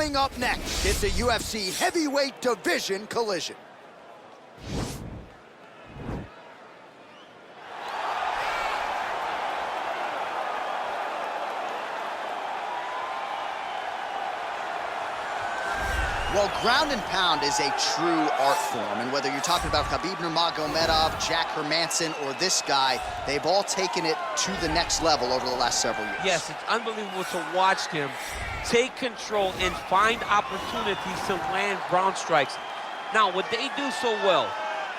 Coming up next, it's a UFC heavyweight division collision. Well, ground and pound is a true art form, and whether you're talking about Khabib Nurmagomedov, Jack Hermanson, or this guy, they've all taken it to the next level over the last several years. Yes, it's unbelievable to watch him take control and find opportunities to land ground strikes. Now, what they do so well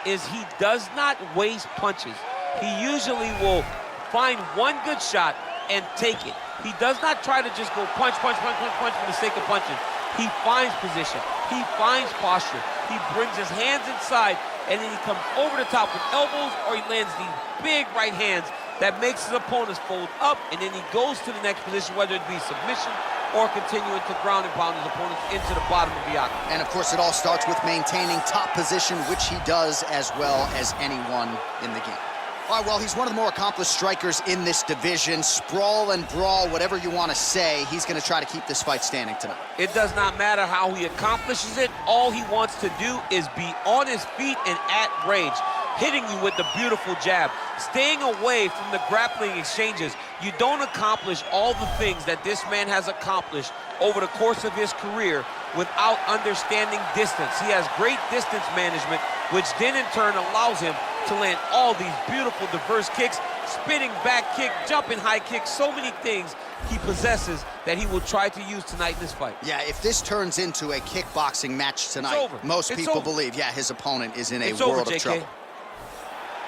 is he does not waste punches. He usually will find one good shot and take it. He does not try to just go punch, punch, punch, punch, punch for the sake of punching. He finds position, he finds posture, he brings his hands inside, and then he comes over the top with elbows, or he lands these big right hands that makes his opponents fold up, and then he goes to the next position, whether it be submission or continuing to ground and pound his opponents into the bottom of the octagon. And of course, it all starts with maintaining top position, which he does as well as anyone in the game. All right, well, he's one of the more accomplished strikers in this division. Sprawl and brawl, whatever you want to say, he's going to try to keep this fight standing tonight. It does not matter how he accomplishes it. All he wants to do is be on his feet and at range, hitting you with the beautiful jab, staying away from the grappling exchanges. You don't accomplish all the things that this man has accomplished over the course of his career without understanding distance. He has great distance management, which then in turn allows him to land all these beautiful, diverse kicks, spinning back kick, jumping high kick, so many things he possesses that he will try to use tonight in this fight. Yeah, if this turns into a kickboxing match tonight, most people believe, yeah, his opponent is in a world of trouble.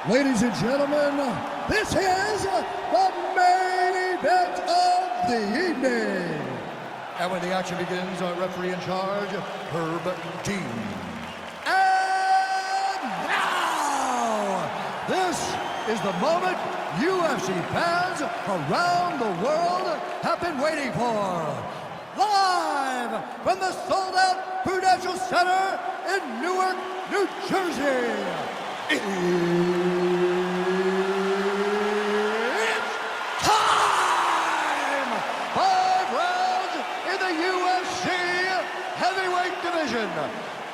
Ladies and gentlemen, this is the main event of the evening. And when the action begins, our referee in charge, Herb Dean. And now, this is the moment UFC fans around the world have been waiting for. Live from the sold-out Prudential Center in Newark, New Jersey. It's time! 5 rounds in the UFC heavyweight division.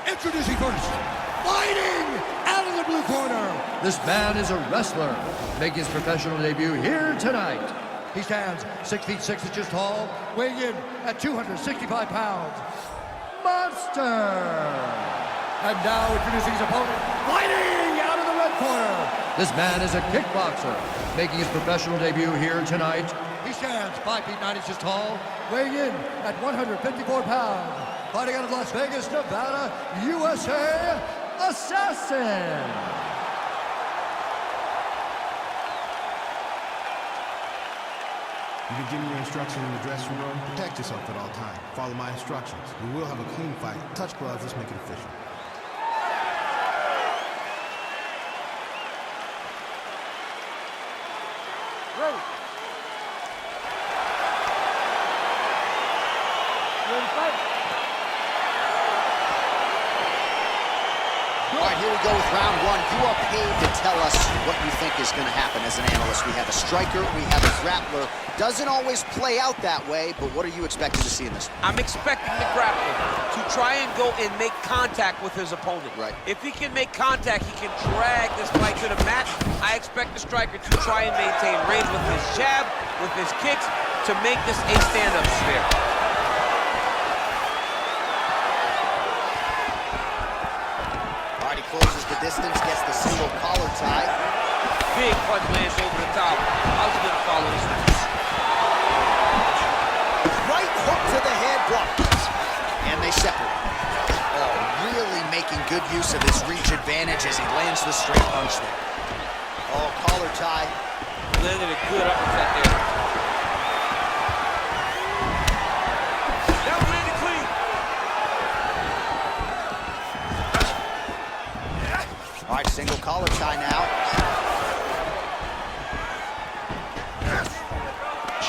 Introducing first, fighting out of the blue corner. This man is a wrestler, making his professional debut here tonight. He stands 6 feet 6 inches tall, weighing in at 265 pounds. Monster! And now introducing his opponent, fighting out of the red corner. This man is a kickboxer, making his professional debut here tonight. He stands 5 feet 9 inches tall, weighing in at 154 pounds. Fighting out of Las Vegas, Nevada, USA, Assassin. You can give me your instructions in the dressing room. Protect yourself at all times. Follow my instructions. We will have a clean fight. Touch gloves, let's make it official. Ready. Ready to fight. All right, here we go with round one. You are paid to tell us what you think is going to happen as an analyst. We have a striker, we have a grappler. Doesn't always play out that way, but what are you expecting to see in this one? I'm expecting the grappler to try and go and make contact with his opponent. Right. If he can make contact, he can drag this fight to the mat. I expect the striker to try and maintain range with his jab, with his kicks, to make this a stand-up affair. All right, he closes the distance, gets the single collar tie. Big punch lands over the top. How's he going to follow this one? Right hook to the head, blocks. And they separate. Oh, really making good use of his reach advantage as he lands the straight punch there. Oh, collar tie. Landed a good uppercut there. That one landed clean. All right, single collar tie now.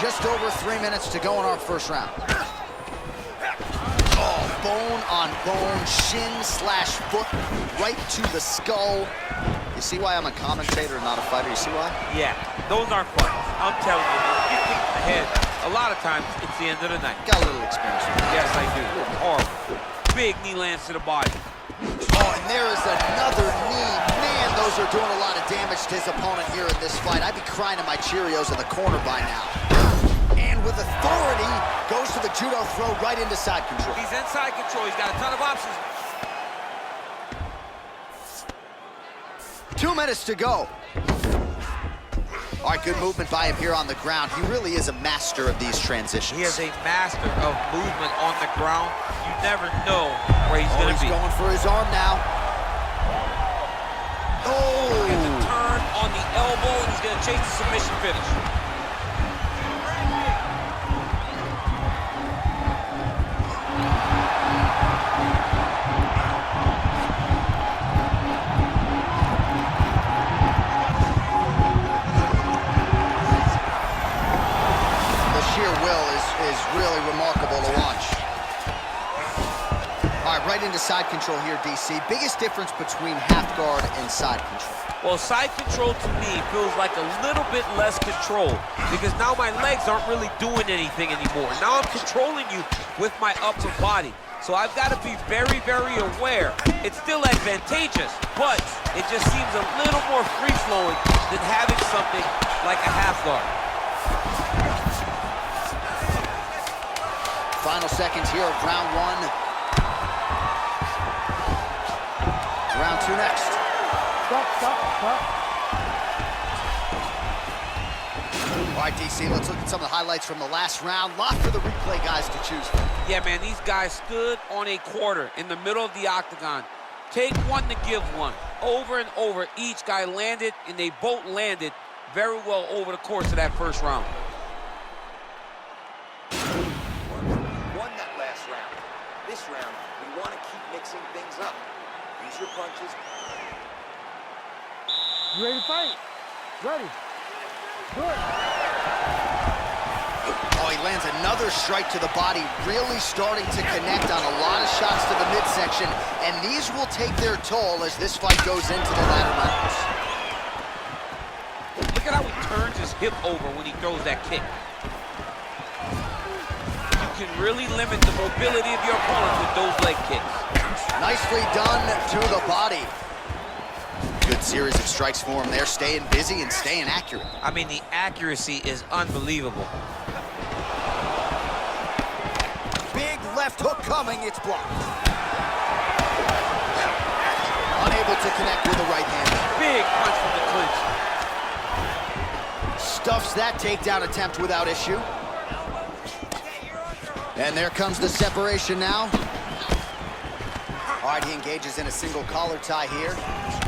Just over 3 minutes to go in our first round. Oh, bone on bone, shin slash foot, right to the skull. You see why I'm a commentator and not a fighter? You see why? Yeah, those aren't fun. I'm telling you, you get kicked in the head, A lot of times, it's the end of the night. Got a little experience with that. Yes, I do. Horrible. Big knee lands to the body. Oh, and there is another knee. Man, those are doing a lot of damage to his opponent here in this fight. I'd be crying to my Cheerios in the corner by now. And with authority, goes to the judo throw right into side control. He's in side control. He's got a ton of options. 2 minutes to go. All right, good movement by him here on the ground. He really is a master of these transitions. He is a master of movement on the ground. You never know where he's going to be. He's going for his arm now. Oh! Gets a turn on the elbow, and he's going to chase the submission finish. Really remarkable to watch. All right, right into side control here, DC. Biggest difference between half guard and side control? Well, side control to me feels like a little bit less control because now my legs aren't really doing anything anymore. Now I'm controlling you with my upper body. So I've got to be very, very aware. It's still advantageous, but it just seems a little more free-flowing than having something like a half guard. Final seconds here of round one. Round two next. Stop. All right, DC, let's look at some of the highlights from the last round. Lot for the replay guys to choose from. Yeah, man, these guys stood on a quarter in the middle of the octagon. Take one to give one. Over and over, each guy landed, and they both landed very well over the course of that first round. This round, we want to keep mixing things up. Use your punches. You ready to fight? Ready. Good. Oh, he lands another strike to the body, really starting to connect on a lot of shots to the midsection, and these will take their toll as this fight goes into the latter rounds. Look at how he turns his hip over when he throws that kick. Can really limit the mobility of your opponent with those leg kicks. Nicely done to the body. Good series of strikes for him there, staying busy and staying accurate. I mean, the accuracy is unbelievable. Big left hook coming, it's blocked. Unable to connect with the right hand. Big punch from the clinch. Stuffs that takedown attempt without issue. And there comes the separation now. All right, he engages in a single collar tie here.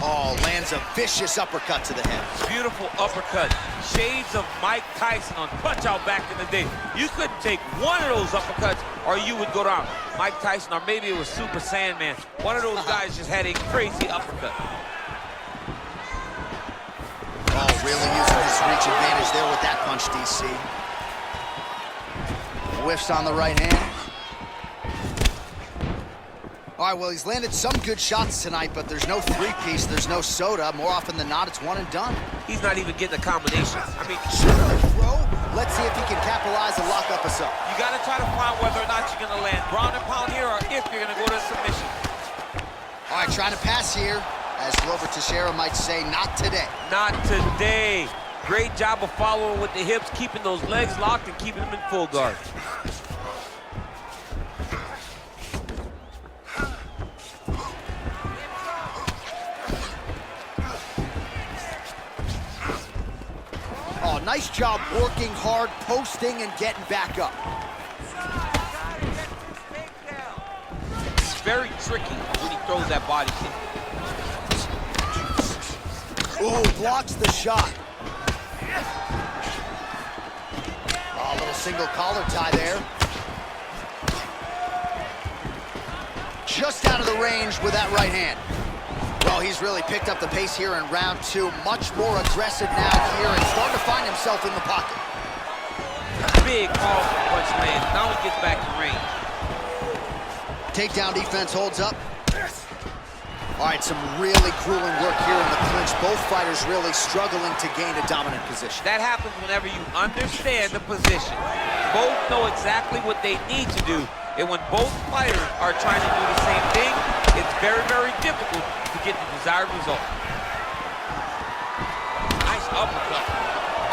Oh, lands a vicious uppercut to the head. Beautiful uppercut. Shades of Mike Tyson on Punch-Out back in the day. You couldn't take one of those uppercuts or you would go down. Mike Tyson, or maybe it was Super Saiyaman. One of those guys just had a crazy uppercut. Oh, really using his reach advantage there with that punch, DC. Whiffs on the right hand. All right, well, he's landed some good shots tonight, but there's no three-piece, there's no soda. More often than not, it's one and done. He's not even getting a combination. I mean, throw. Let's see if he can capitalize and lock up us up. You got to try to find whether or not you're going to land ground and pound here or if you're going to go to submission. All right, trying to pass here. As Glover Teixeira might say, not today. Not today. Great job of following with the hips, keeping those legs locked and keeping them in full guard. Oh, nice job working hard, posting, and getting back up. It's very tricky when he throws that body kick. Ooh, blocks the shot. Oh, a little single collar tie there. Just out of the range with that right hand. Well, he's really picked up the pace here in round two. Much more aggressive now here and starting to find himself in the pocket. Big powerful punch lands. Now he gets back in range. Takedown defense holds up. All right, some really grueling work here in the clinch. Both fighters really struggling to gain a dominant position. That happens whenever you understand the position. both know exactly what they need to do. And when both fighters are trying to do the same thing, it's very, very difficult to get the desired result. Nice uppercut.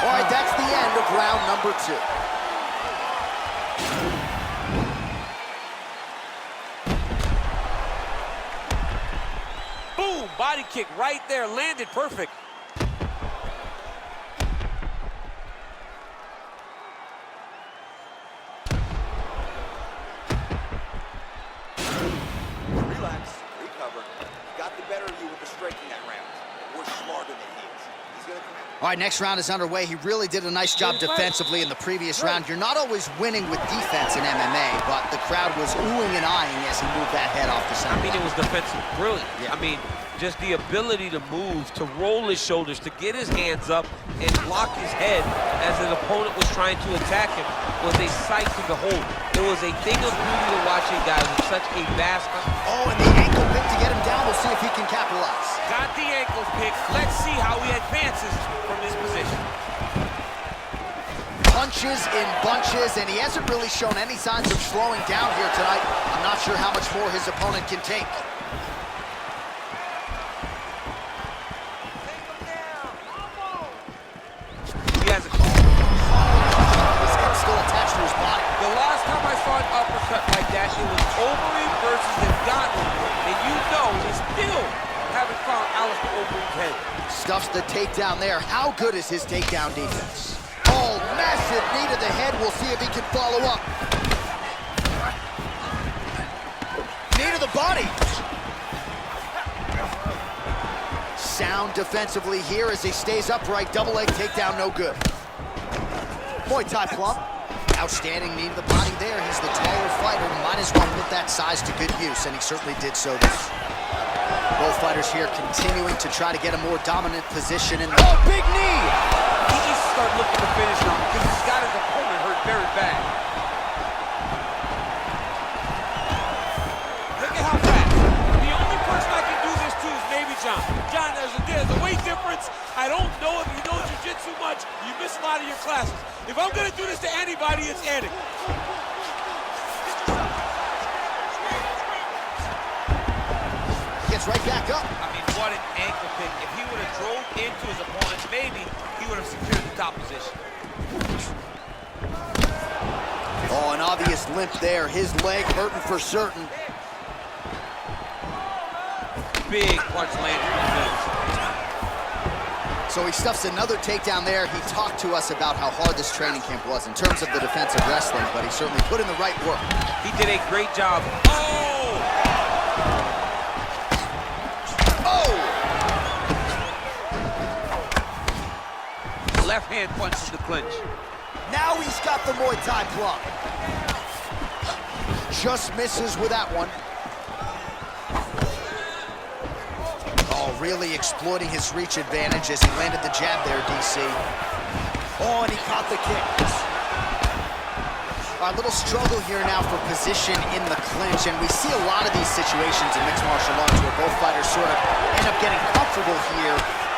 All right, that's the end of round number 2. Boom, body kick right there, landed perfect. Relax, recover. He got the better of you with the striking that round. We're smarter than he is. He's gonna come out. All right, next round is underway. He really did a nice job defensively in the previous round. You're not always winning with defense in MMA, but the crowd was oohing and eyeing as he moved that head off the center. I mean, it was defensive brilliant. Yeah. I mean, just the ability to move, to roll his shoulders, to get his hands up and block his head as his opponent was trying to attack him was a sight to behold. It was a thing of beauty to watch a guy with such a vast... Oh, and the ankle pick to get him down. We'll see if he can capitalize. Got the ankle pick. Let's see how he advances from this position. Punches in bunches, and he hasn't really shown any signs of slowing down here tonight. I'm not sure how much more his opponent can take. He has a... His head's still attached to his body. The last time I saw an uppercut like that, it was Overeem versus Ngannou, and you know we still haven't found Alistair Overeem's head. Stuffs the takedown there. How good is his takedown defense? Oh, massive knee to the head. We'll see if he can follow up. Knee to the body. Sound defensively here as he stays upright. Double leg takedown, no good. Muay Thai plump. Outstanding knee to the body there. He's the taller fighter. Might as well put that size to good use, and he certainly did so this. Both fighters here continuing to try to get a more dominant position in the... Oh, big knee! He needs to start looking to finish now because he's got his opponent hurt very bad. Look at how fast. The only person I can do this to is maybe John. John, there's a weight difference. I don't know if you know jiu-jitsu much. You miss a lot of your classes. If I'm going to do this to anybody, it's Eddie. Gets right back up. I mean, what an ankle pick. If he would have drove into his opponent, maybe he would have secured the top position. Oh, an obvious limp there. His leg hurting for certain. Big punch landed in the face. So he stuffs another takedown there. He talked to us about how hard this training camp was in terms of the defensive wrestling, but he certainly put in the right work. He did a great job. Oh! Left hand punches the clinch. Now he's got the Muay Thai plump. Just misses with that one. Oh, really exploiting his reach advantage as he landed the jab there, DC. Oh, and he caught the kick. A little struggle here now for position in the clinch, and we see a lot of these situations in mixed martial arts where both fighters sort of end up getting comfortable here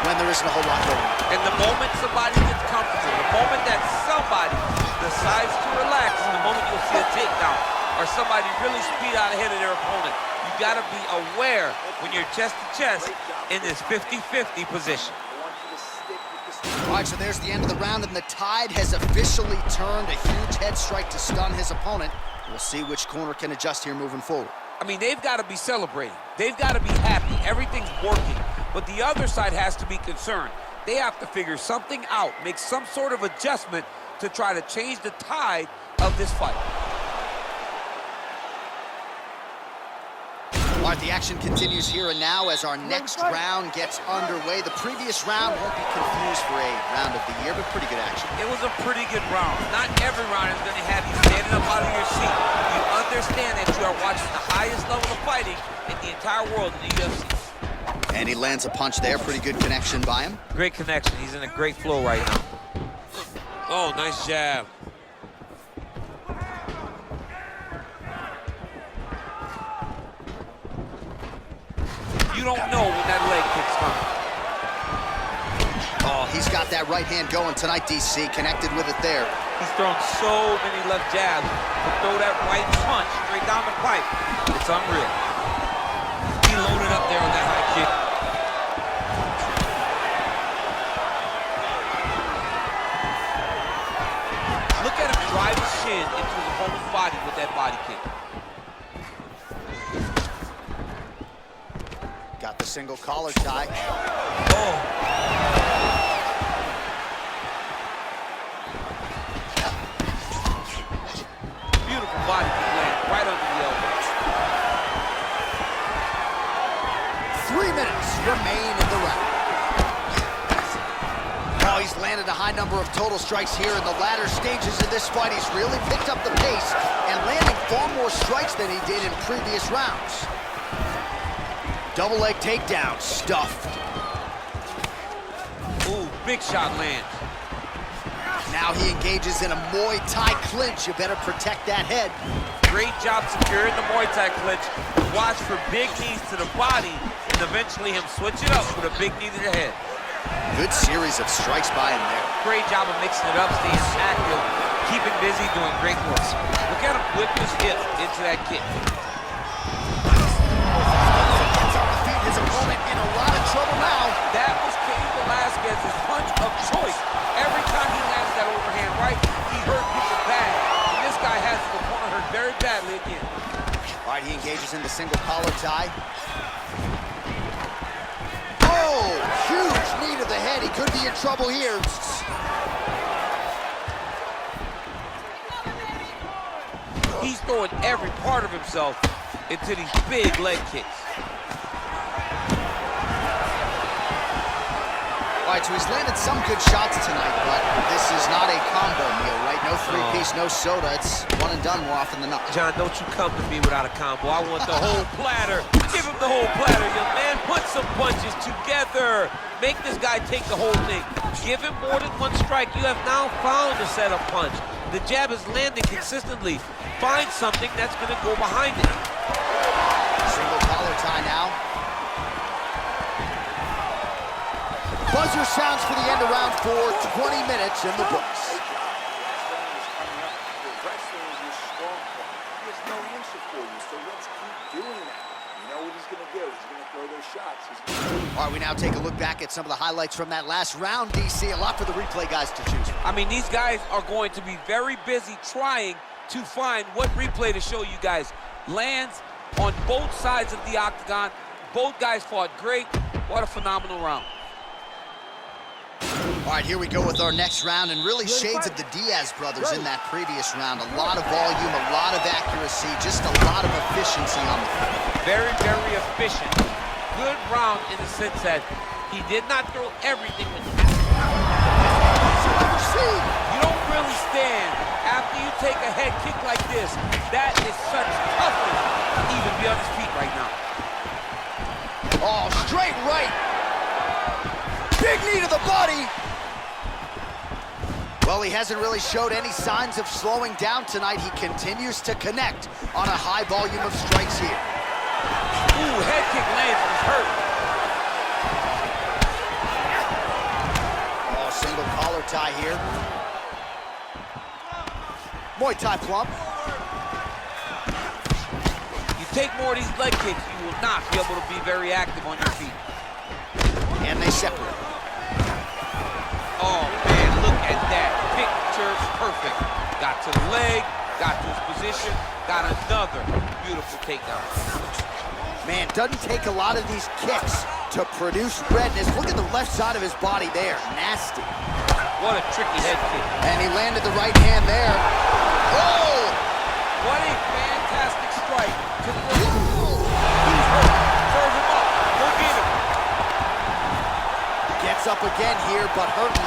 when there isn't a whole lot going on. And the moment somebody gets comfortable, the moment that somebody decides to relax, is the moment you'll see a takedown or somebody really speed out ahead of their opponent. You gotta be aware when you're chest to chest in this 50-50 position. All right, so there's the end of the round, and the tide has officially turned. A huge head strike to stun his opponent. We'll see which corner can adjust here moving forward. I mean, they've got to be celebrating. They've got to be happy. Everything's working. But the other side has to be concerned. They have to figure something out, make some sort of adjustment to try to change the tide of this fight. All right, the action continues here and now as our next round gets underway. The previous round won't be confused for a round of the year, but pretty good action. It was a pretty good round. Not every round is going to have you standing up out of your seat. You understand that you are watching the highest level of fighting in the entire world in the UFC. And he lands a punch there. Pretty good connection by him. Great connection. He's in a great flow right now. Oh, nice jab. You don't know when that leg kick's coming. Oh, He's got that right hand going tonight, DC. Connected with it there. He's thrown so many left jabs. To throw that right punch straight down the pipe, it's unreal. He loaded up there on that high kick. Look at him drive his shin into his opponent's body with that body kick. Got the single collar tie. Oh. Beautiful body kick land right under the elbow. 3 minutes remain in the round. Oh, he's landed a high number of total strikes here in the latter stages of this fight. He's really picked up the pace and landing far more strikes than he did in previous rounds. Double leg takedown, stuffed. Ooh, big shot lands. Now he engages in a Muay Thai clinch. You better protect that head. Great job securing the Muay Thai clinch. Watch for big knees to the body, and eventually him switch it up with a big knee to the head. Good series of strikes by him there. Great job of mixing it up, staying active, keeping busy, doing great work. Look at him whip his hip into that kick. His opponent in a lot of trouble now. That was Cain Velasquez's punch of choice. Every time he lands that overhand right, he hurt people bad. And this guy has his opponent hurt very badly again. All right, he engages in the single collar tie. Oh, huge knee to the head. He could be in trouble here. He's throwing every part of himself into these big leg kicks. All right, so he's landed some good shots tonight, but this is not a combo meal, right? No three-piece, no soda. It's one and done more often than not. John, don't you come to me without a combo. I want the whole platter. Give him the whole platter, young man. Put some punches together. Make this guy take the whole thing. Give him more than one strike. You have now found a setup punch. The jab is landing consistently. Find something that's going to go behind it. Single collar tie now. Buzzer sounds for the end of round 4, 20 minutes in the books. Wrestling is your strong point. He has no answer for you, so let's keep doing that. You know what he's going to do. He's going to throw those shots. All right, we now take a look back at some of the highlights from that last round, DC. A lot for the replay guys to choose from. I mean, these guys are going to be very busy trying to find what replay to show you guys. Lands on both sides of the octagon. Both guys fought great. What a phenomenal round. All right, here we go with our next round, and really shades of the Diaz brothers in that previous round. A lot of volume, a lot of accuracy, just a lot of efficiency on the field. Very, very efficient. Good round in the sense that he did not throw everything with him. You don't really stand after you take a head kick like this. That is such toughness to even be on his feet right now. Oh, straight right. Big knee to the body. Well, he hasn't really showed any signs of slowing down tonight. He continues to connect on a high volume of strikes here. Ooh, head kick lands, he's hurt. Oh, single collar tie here. Muay Thai plump. You take more of these leg kicks, you will not be able to be very active on your feet. And they separate. Oh, man, look at that. Picture perfect. Got to the leg, got to his position, got another beautiful takedown. Man, doesn't take a lot of these kicks to produce redness. Look at the left side of his body there. Nasty. What a tricky head kick. And he landed the right hand there. Oh! What a fantastic strike. He's hurt. Serve him up. Go get him. Gets up again here, but hurting.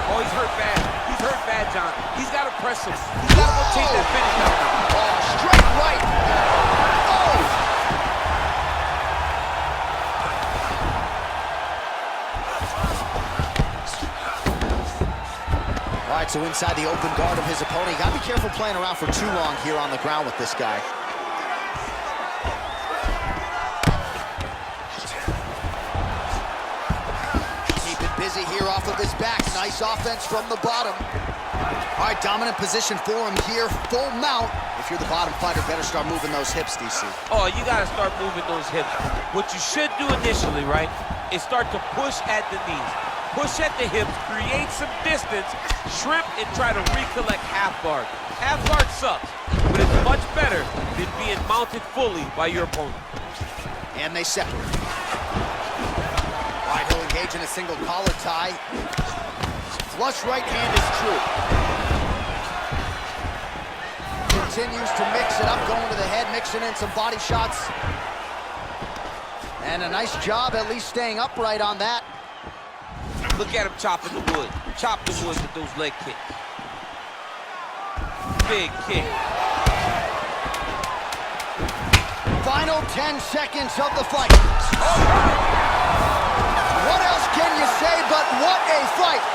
Oh, he's hurt bad. He's hurt bad, John. He's got to press him. He's got to go chase that finish out now. Oh, straight right. Oh! All right, so inside the open guard of his opponent. You got to be careful playing around for too long here on the ground with this guy. pressure off of his back. Nice offense from the bottom. All right, dominant position for him here. Full mount. If you're the bottom fighter, better start moving those hips, DC. Oh, you got to start moving those hips. What you should do initially, right, is start to push at the knees. Push at the hips, create some distance, shrimp, and try to recollect half guard. Half guard sucks, but it's much better than being mounted fully by your opponent. And they separate. All right, he'll engage in a single collar tie. Flush right hand is true. Continues to mix it up, going to the head, mixing in some body shots. And a nice job at least staying upright on that. Look at him chopping the wood. Chop the wood with those leg kicks. Big kick. Final 10 seconds of the fight. What else can you say but what a fight?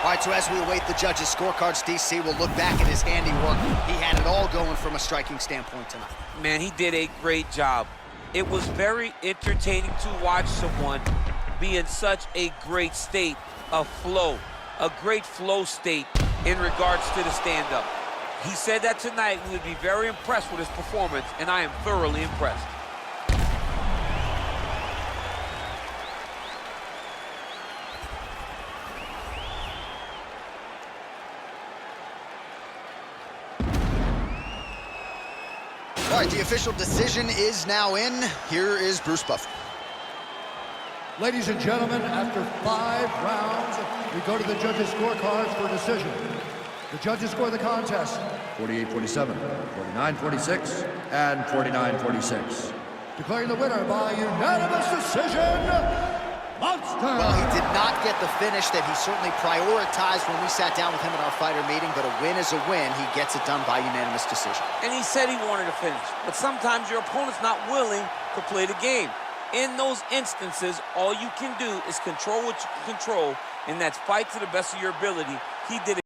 All right, so as we await the judges' scorecards, DC will look back at his handiwork. He had it all going from a striking standpoint tonight. Man, he did a great job. It was very entertaining to watch someone be in such a great state of flow, a great flow state in regards to the stand-up. He said that tonight we would be very impressed with his performance, and I am thoroughly impressed. All right, the official decision is now in. Here is Bruce Buffer. Ladies and gentlemen, after 5 rounds, we go to the judges' scorecards for a decision. The judges score the contest 48-47, 49-46, and 49-46. Declaring the winner by unanimous decision, Monster! Well, he did not get the finish that he certainly prioritized when we sat down with him at our fighter meeting, but a win is a win. He gets it done by unanimous decision. And he said he wanted to finish, but sometimes your opponent's not willing to play the game. In those instances, all you can do is control what you can control, and that's fight to the best of your ability. He did it.